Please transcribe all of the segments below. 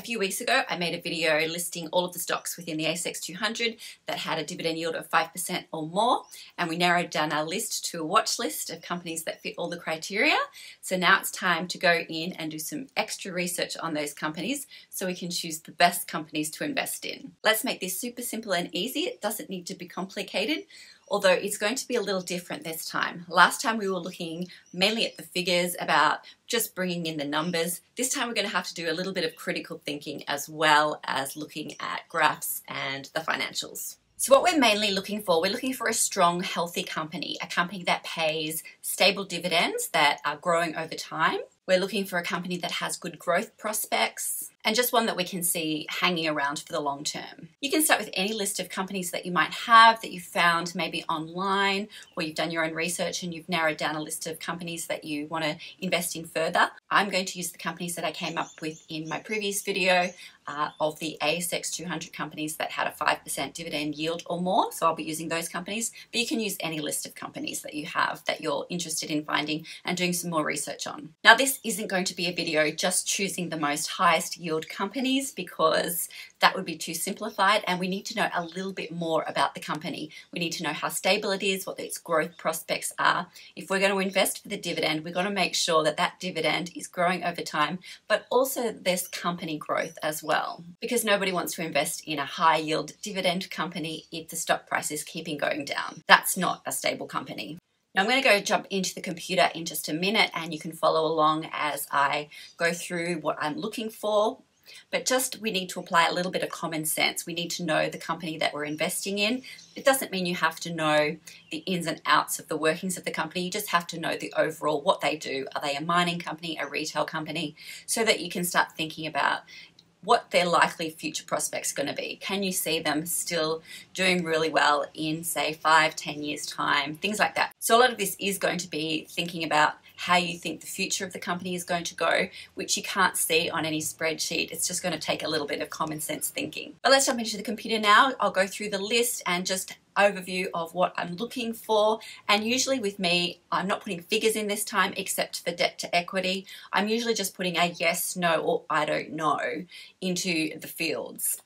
few weeks ago, I made a video listing all of the stocks within the ASX 200 that had a dividend yield of 5% or more, and we narrowed down our list to a watch list of companies that fit all the criteria. So now it's time to go in and do some extra research on those companies so we can choose the best companies to invest in. Let's make this super simple and easy. It doesn't need to be complicated, although it's going to be a little different this time. Last time we were looking mainly at the figures, about just bringing in the numbers. This time we're going to have to do a little bit of critical thinking as well as looking at graphs and the financials. So what we're mainly looking for, we're looking for a strong, healthy company, a company that pays stable dividends that are growing over time. We're looking for a company that has good growth prospects and just one that we can see hanging around for the long term. You can start with any list of companies that you might have that you found maybe online, or you've done your own research and you've narrowed down a list of companies that you want to invest in further. I'm going to use the companies that I came up with in my previous video of the ASX 200 companies that had a 5% dividend yield or more. So I'll be using those companies, but you can use any list of companies that you have that you're interested in finding and doing some more research on. Now, this isn't going to be a video just choosing the most highest yield companies, because that would be too simplified, and we need to know a little bit more about the company. We need to know how stable it is, what its growth prospects are. If we're going to invest for the dividend, we've got to make sure that that dividend is growing over time, but also there's company growth as well, because nobody wants to invest in a high yield dividend company if the stock price is keeping going down. That's not a stable company. Now I'm going to go jump into the computer in just a minute, and you can follow along as I go through what I'm looking for. But just, we need to apply a little bit of common sense. We need to know the company that we're investing in. It doesn't mean you have to know the ins and outs of the workings of the company. You just have to know the overall, what they do. Are they a mining company, a retail company? So that you can start thinking about what their likely future prospects are going to be. Can you see them still doing really well in, say, 5-10 years time, things like that. So a lot of this is going to be thinking about how you think the future of the company is going to go, which you can't see on any spreadsheet. It's just going to take a little bit of common sense thinking. But let's jump into the computer now. I'll go through the list and just overview of what I'm looking for. And usually with me, I'm not putting figures in this time except for debt to equity. I'm usually just putting a yes, no, or I don't know into the fields.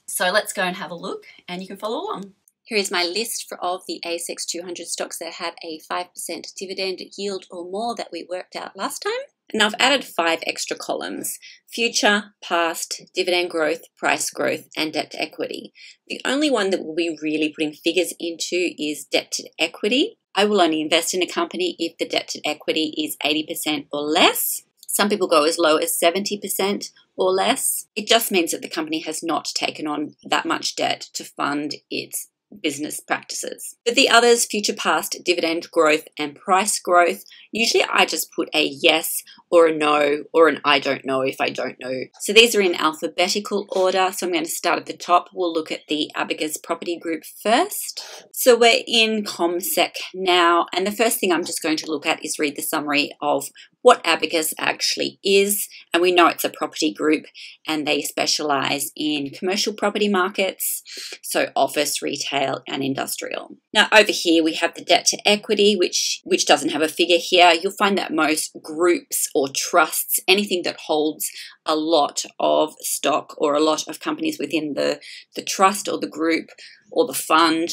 So let's go and have a look, and you can follow along. Here is my list of the ASX 200 stocks that had a 5% dividend yield or more that we worked out last time. And I've added 5 extra columns: future, past, dividend growth, price growth, and debt to equity. The only one that we'll be really putting figures into is debt to equity. I will only invest in a company if the debt to equity is 80% or less. Some people go as low as 70% or less. It just means that the company has not taken on that much debt to fund its business practices. But the others, future, past, dividend growth, and price growth, usually I just put a yes or a no or an I don't know if I don't know. So these are in alphabetical order. So I'm going to start at the top. We'll look at the Abacus property group first. So we're in ComSec now, and the first thing I'm just going to look at is read the summary of what Abacus actually is. And we know it's a property group, and they specialize in commercial property markets, so office, retail, and industrial. Now over here we have the debt to equity, which doesn't have a figure here. You'll find that most groups or trusts, anything that holds a lot of stock or a lot of companies within the trust or the group or the fund,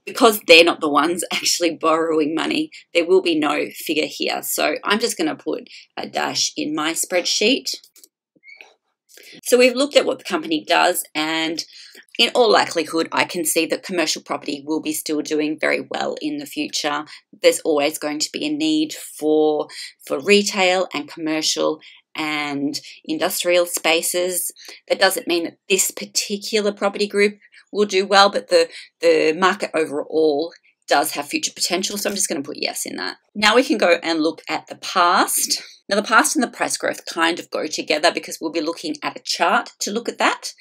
because they're not the ones actually borrowing money, there will be no figure here. So I'm just going to put a dash in my spreadsheet. So we've looked at what the company does, and in all likelihood, I can see that commercial property will be still doing very well in the future. There's always going to be a need for retail and commercial and industrial spaces. That doesn't mean that this particular property group will do well, but the market overall does have future potential. So I'm just going to put yes in that. Now we can go and look at the past. Now the past and the price growth kind of go together because we'll be looking at a chart to look at that.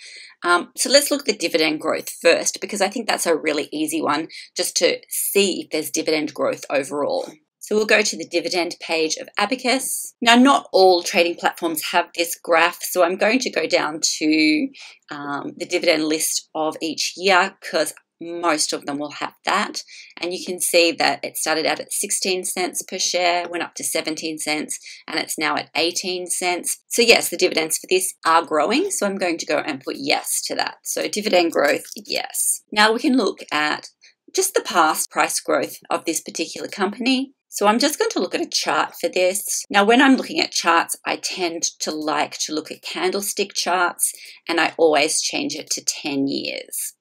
So let's look at the dividend growth first, because I think that's a really easy one just to see if there's dividend growth overall. So we'll go to the dividend page of Abacus. Now, not all trading platforms have this graph, so I'm going to go down to the dividend list of each year, because most of them will have that. And you can see that it started out at 16 cents per share, went up to 17 cents, and it's now at 18 cents. So yes, the dividends for this are growing. So I'm going to go and put yes to that. So dividend growth, yes. Now we can look at just the past price growth of this particular company. So I'm just going to look at a chart for this. Now, when I'm looking at charts, I tend to like to look at candlestick charts, and I always change it to 10 years.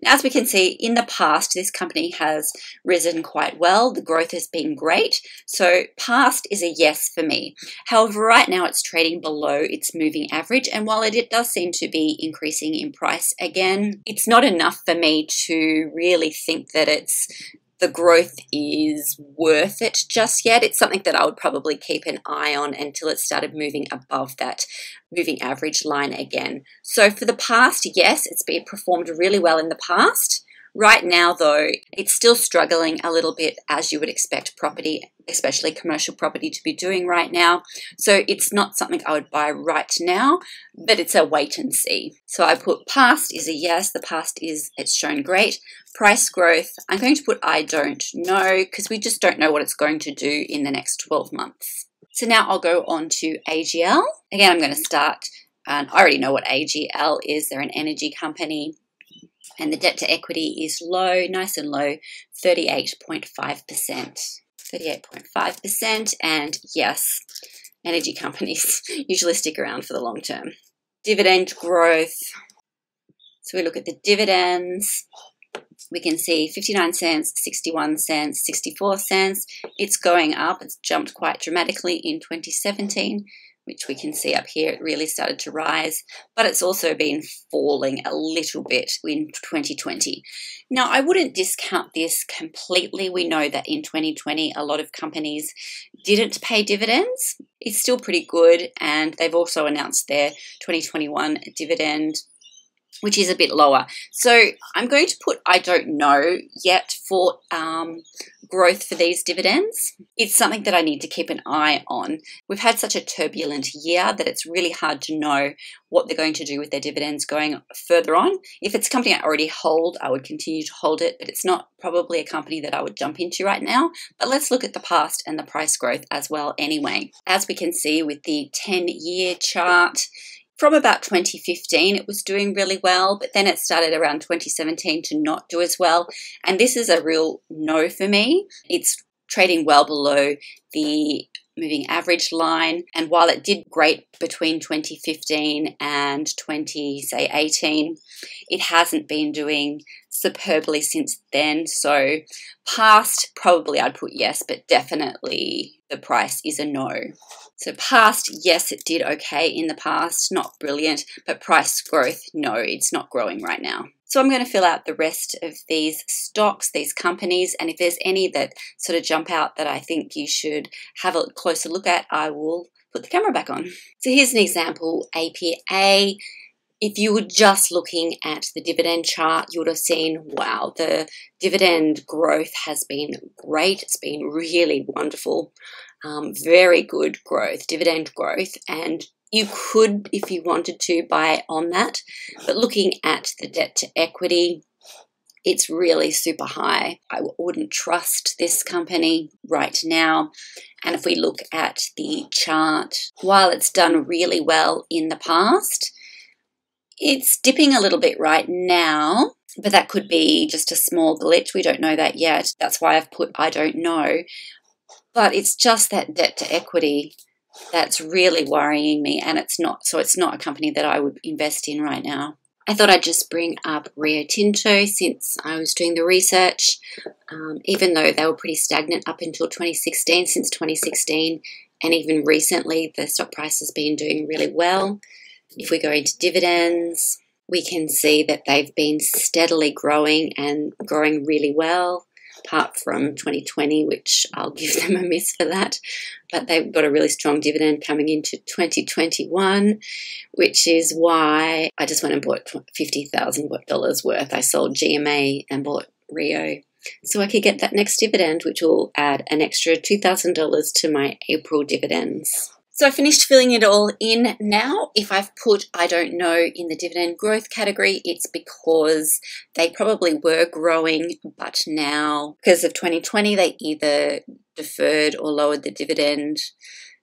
Now, as we can see, in the past, this company has risen quite well. The growth has been great. So past is a yes for me. However, right now it's trading below its moving average. And while it does seem to be increasing in price again, it's not enough for me to really think that the growth is worth it just yet. It's something that I would probably keep an eye on until it started moving above that moving average line again. So for the past, yes, it's been performed really well in the past. Right now, though, it's still struggling a little bit, as you would expect property, especially commercial property, to be doing right now. So it's not something I would buy right now, but it's a wait and see. So I put past is a yes. The past is it's shown great. Price growth, I'm going to put I don't know, because we just don't know what it's going to do in the next 12 months. So now I'll go on to AGL. Again, I'm going to start, and I already know what AGL is. They're an energy company. And the debt to equity is low, nice and low, 38.5%. 38.5%, and yes, energy companies usually stick around for the long term. Dividend growth. So we look at the dividends. We can see 59 cents, 61 cents, 64 cents. It's going up. It's jumped quite dramatically in 2017. Which we can see up here, it really started to rise, but it's also been falling a little bit in 2020. Now, I wouldn't discount this completely. We know that in 2020, a lot of companies didn't pay dividends. It's still pretty good, and they've also announced their 2021 dividend, which is a bit lower. So I'm going to put I don't know yet for growth for these dividends. It's something that I need to keep an eye on. We've had such a turbulent year that it's really hard to know what they're going to do with their dividends going further on. If it's a company I already hold, I would continue to hold it, but it's not probably a company that I would jump into right now. But let's look at the past and the price growth as well anyway. As we can see with the 10-year chart, from about 2015, it was doing really well, but then it started around 2017 to not do as well. And this is a real no for me. It's trading well below the moving average line. And while it did great between 2015 and 2018, it hasn't been doing superbly since then. So past, probably I'd put yes, but definitely the price is a no. So past, yes, it did okay in the past, not brilliant, but price growth, no, it's not growing right now. So I'm going to fill out the rest of these stocks, these companies, and if there's any that sort of jump out that I think you should have a closer look at, I will put the camera back on. So here's an example, APA. If you were just looking at the dividend chart, you would have seen, wow, the dividend growth has been great. It's been really wonderful. Very good growth, dividend growth, and you could, if you wanted to, buy on that. But looking at the debt to equity, it's really super high. I wouldn't trust this company right now. And if we look at the chart, while it's done really well in the past, it's dipping a little bit right now, but that could be just a small glitch. We don't know that yet. That's why I've put I don't know. But it's just that debt to equity that's really worrying me, and it's not a company that I would invest in right now. I thought I'd just bring up Rio Tinto since I was doing the research. Even though they were pretty stagnant up until 2016, since 2016, and even recently, the stock price has been doing really well. If we go into dividends, we can see that they've been steadily growing and growing really well, apart from 2020, which I'll give them a miss for that. But they've got a really strong dividend coming into 2021, which is why I just went and bought $50,000 worth. I sold GMA and bought Rio, so I could get that next dividend, which will add an extra $2,000 to my April dividends. So I finished filling it all in now. If I've put I don't know in the dividend growth category, it's because they probably were growing, but now because of 2020, they either deferred or lowered the dividend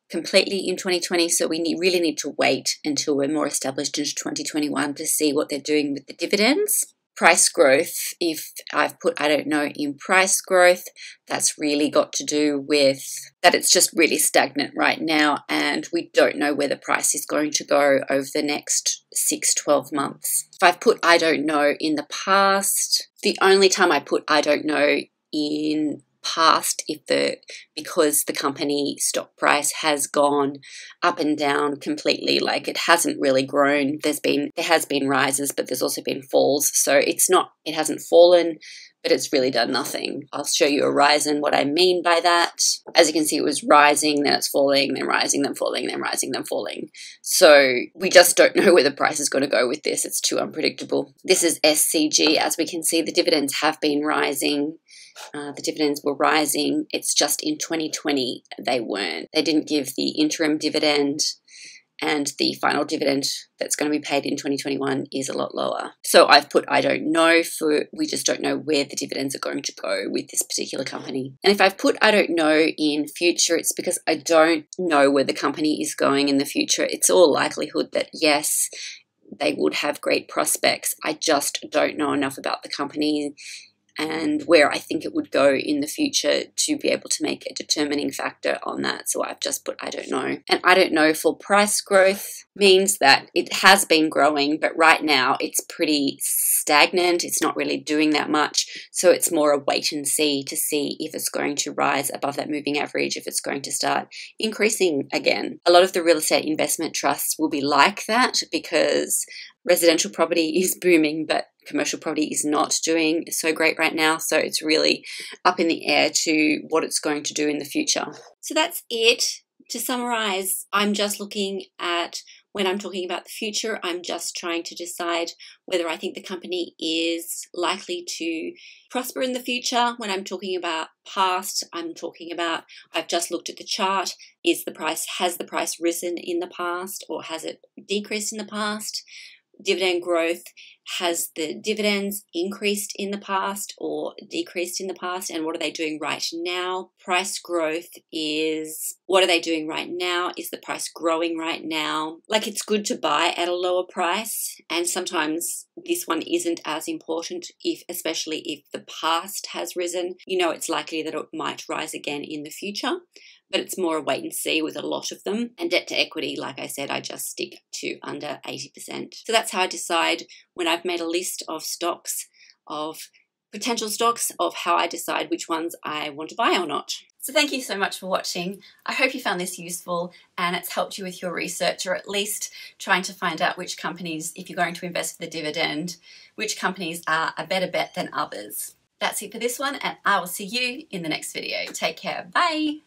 completely in 2020. So we really need to wait until we're more established into 2021 to see what they're doing with the dividends. Price growth, if I've put I don't know in price growth, that's really got to do with that it's just really stagnant right now, and we don't know where the price is going to go over the next 6-12 months. If I've put I don't know in the past, the only time I put I don't know in past because the company stock price has gone up and down completely, like it hasn't really grown. There has been rises, but there's also been falls. So it hasn't fallen, but it's really done nothing. I'll show you a rise and what I mean by that. As you can see, it was rising, then it's falling, then rising, then falling, then rising, then falling. So we just don't know where the price is going to go with this. It's too unpredictable. This is SCG. As we can see, the dividends have been rising. The dividends were rising. It's just in 2020 they weren't. They didn't give the interim dividend, and the final dividend that's going to be paid in 2021 is a lot lower. So I've put I don't know we just don't know where the dividends are going to go with this particular company. And if I've put I don't know in future, it's because I don't know where the company is going in the future. It's all likelihood that yes, they would have great prospects. I just don't know enough about the company and where I think it would go in the future to be able to make a determining factor on that. So I've just put I don't know. And I don't know for price growth means that it has been growing, but right now it's pretty stagnant. It's not really doing that much. So it's more a wait and see to see if it's going to rise above that moving average, if it's going to start increasing again. A lot of the real estate investment trusts will be like that because residential property is booming, but commercial property is not doing so great right now. So it's really up in the air to what it's going to do in the future. So that's it. To summarize, I'm just looking at when I'm talking about the future, I'm just trying to decide whether I think the company is likely to prosper in the future. When I'm talking about past, I've just looked at the chart. Has the price risen in the past or has it decreased in the past? Dividend growth, has the dividends increased in the past or decreased in the past, and what are they doing right now? Price growth is, what are they doing right now? Is the price growing right now? Like, it's good to buy at a lower price, and sometimes this one isn't as important, especially if the past has risen. You know, it's likely that it might rise again in the future, but it's more a wait and see with a lot of them. And debt to equity, like I said, I just stick to under 80%. So that's how I decide when I've made a list of stocks, of potential stocks, of how I decide which ones I want to buy or not. So thank you so much for watching. I hope you found this useful and it's helped you with your research, or at least trying to find out which companies, if you're going to invest for the dividend, which companies are a better bet than others. That's it for this one, and I will see you in the next video. Take care. Bye.